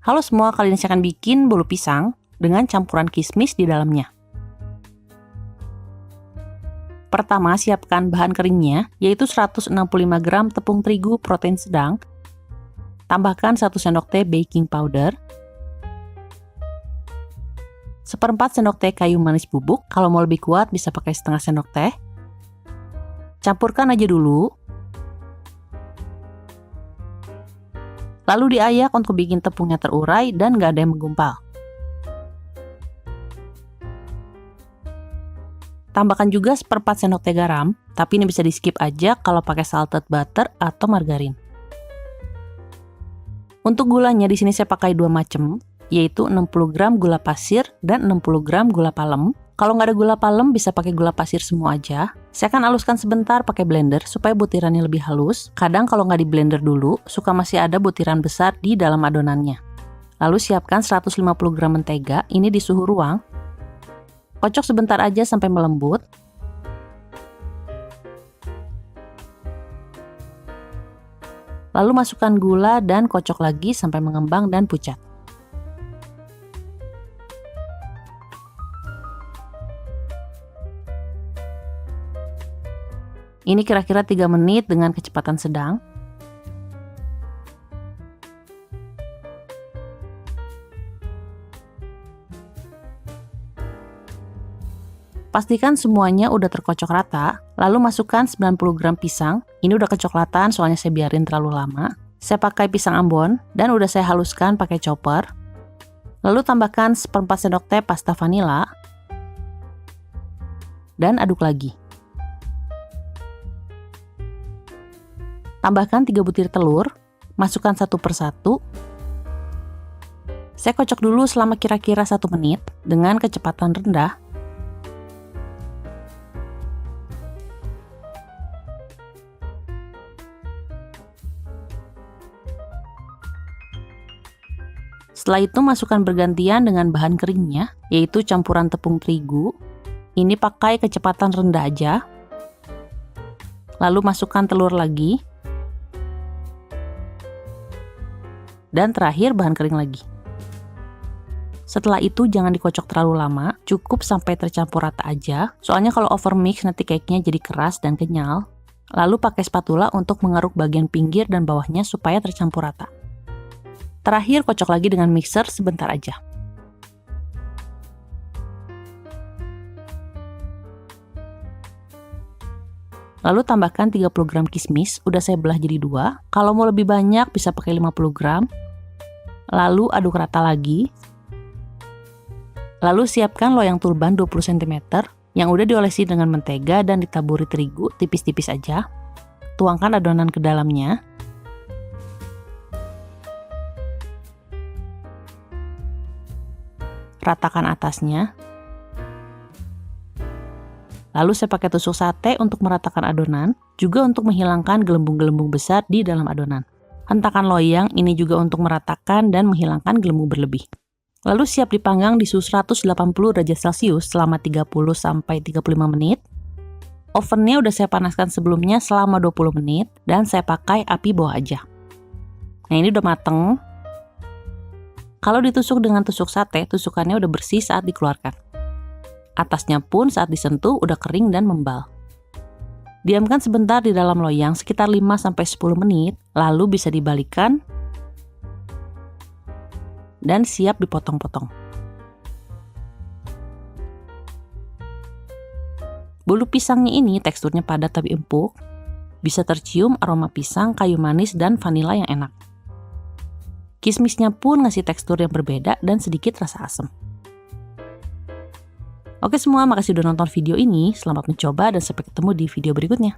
Halo semua, kali ini saya akan bikin bolu pisang dengan campuran kismis di dalamnya. Pertama, siapkan bahan keringnya, yaitu 165 gram tepung terigu protein sedang. Tambahkan 1 sendok teh baking powder, 1/4 sendok teh kayu manis bubuk. Kalau mau lebih kuat bisa pakai setengah sendok teh. Campurkan aja dulu. Lalu diayak untuk bikin tepungnya terurai dan gak ada yang menggumpal. Tambahkan juga 1/4 sendok teh garam, tapi ini bisa di skip aja kalau pakai salted butter atau margarin. Untuk gulanya di sini saya pakai 2 macam, yaitu 60 gram gula pasir dan 60 gram gula palem. Kalau nggak ada gula palem bisa pakai gula pasir semua aja. Saya akan haluskan sebentar pakai blender supaya butirannya lebih halus. Kadang kalau nggak di blender dulu, suka masih ada butiran besar di dalam adonannya. Lalu siapkan 150 gram mentega, ini di suhu ruang. Kocok sebentar aja sampai melembut. Lalu masukkan gula dan kocok lagi sampai mengembang dan pucat. Ini kira-kira 3 menit dengan kecepatan sedang. Pastikan semuanya udah terkocok rata, lalu masukkan 90 gram pisang. Ini udah kecoklatan soalnya saya biarin terlalu lama. Saya pakai pisang Ambon dan udah saya haluskan pakai chopper. Lalu tambahkan 1/4 sendok teh pasta vanila dan aduk lagi. Tambahkan 3 butir telur, masukkan satu persatu. Saya kocok dulu selama kira-kira 1 menit dengan kecepatan rendah. Setelah itu masukkan bergantian dengan bahan keringnya, yaitu campuran tepung terigu. Ini pakai kecepatan rendah aja. Lalu masukkan telur lagi. Dan terakhir bahan kering lagi. Setelah itu jangan dikocok terlalu lama, cukup sampai tercampur rata aja. Soalnya kalau overmix nanti cake-nya jadi keras dan kenyal. Lalu pakai spatula untuk mengeruk bagian pinggir dan bawahnya supaya tercampur rata. Terakhir kocok lagi dengan mixer sebentar aja. Lalu tambahkan 30 gram kismis, udah saya belah jadi 2. Kalau mau lebih banyak bisa pakai 50 gram. Lalu aduk rata lagi. Lalu siapkan loyang turban 20 cm yang udah diolesi dengan mentega dan ditaburi terigu tipis-tipis aja. Tuangkan adonan ke dalamnya. Ratakan atasnya. Lalu saya pakai tusuk sate untuk meratakan adonan, juga untuk menghilangkan gelembung-gelembung besar di dalam adonan. Hentakan loyang ini juga untuk meratakan dan menghilangkan gelembung berlebih. Lalu siap dipanggang di suhu 180 derajat Celcius selama 30-35 menit. Ovennya udah saya panaskan sebelumnya selama 20 menit dan saya pakai api bawah aja. Nah, ini udah mateng. Kalau ditusuk dengan tusuk sate, tusukannya udah bersih saat dikeluarkan. Atasnya pun saat disentuh udah kering dan membal. Diamkan sebentar di dalam loyang sekitar 5-10 menit, lalu bisa dibalikkan dan siap dipotong-potong. Bolu pisangnya ini teksturnya padat tapi empuk, bisa tercium aroma pisang, kayu manis, dan vanila yang enak. Kismisnya pun ngasih tekstur yang berbeda dan sedikit rasa asam. Oke semua, makasih udah nonton video ini. Selamat mencoba dan sampai ketemu di video berikutnya.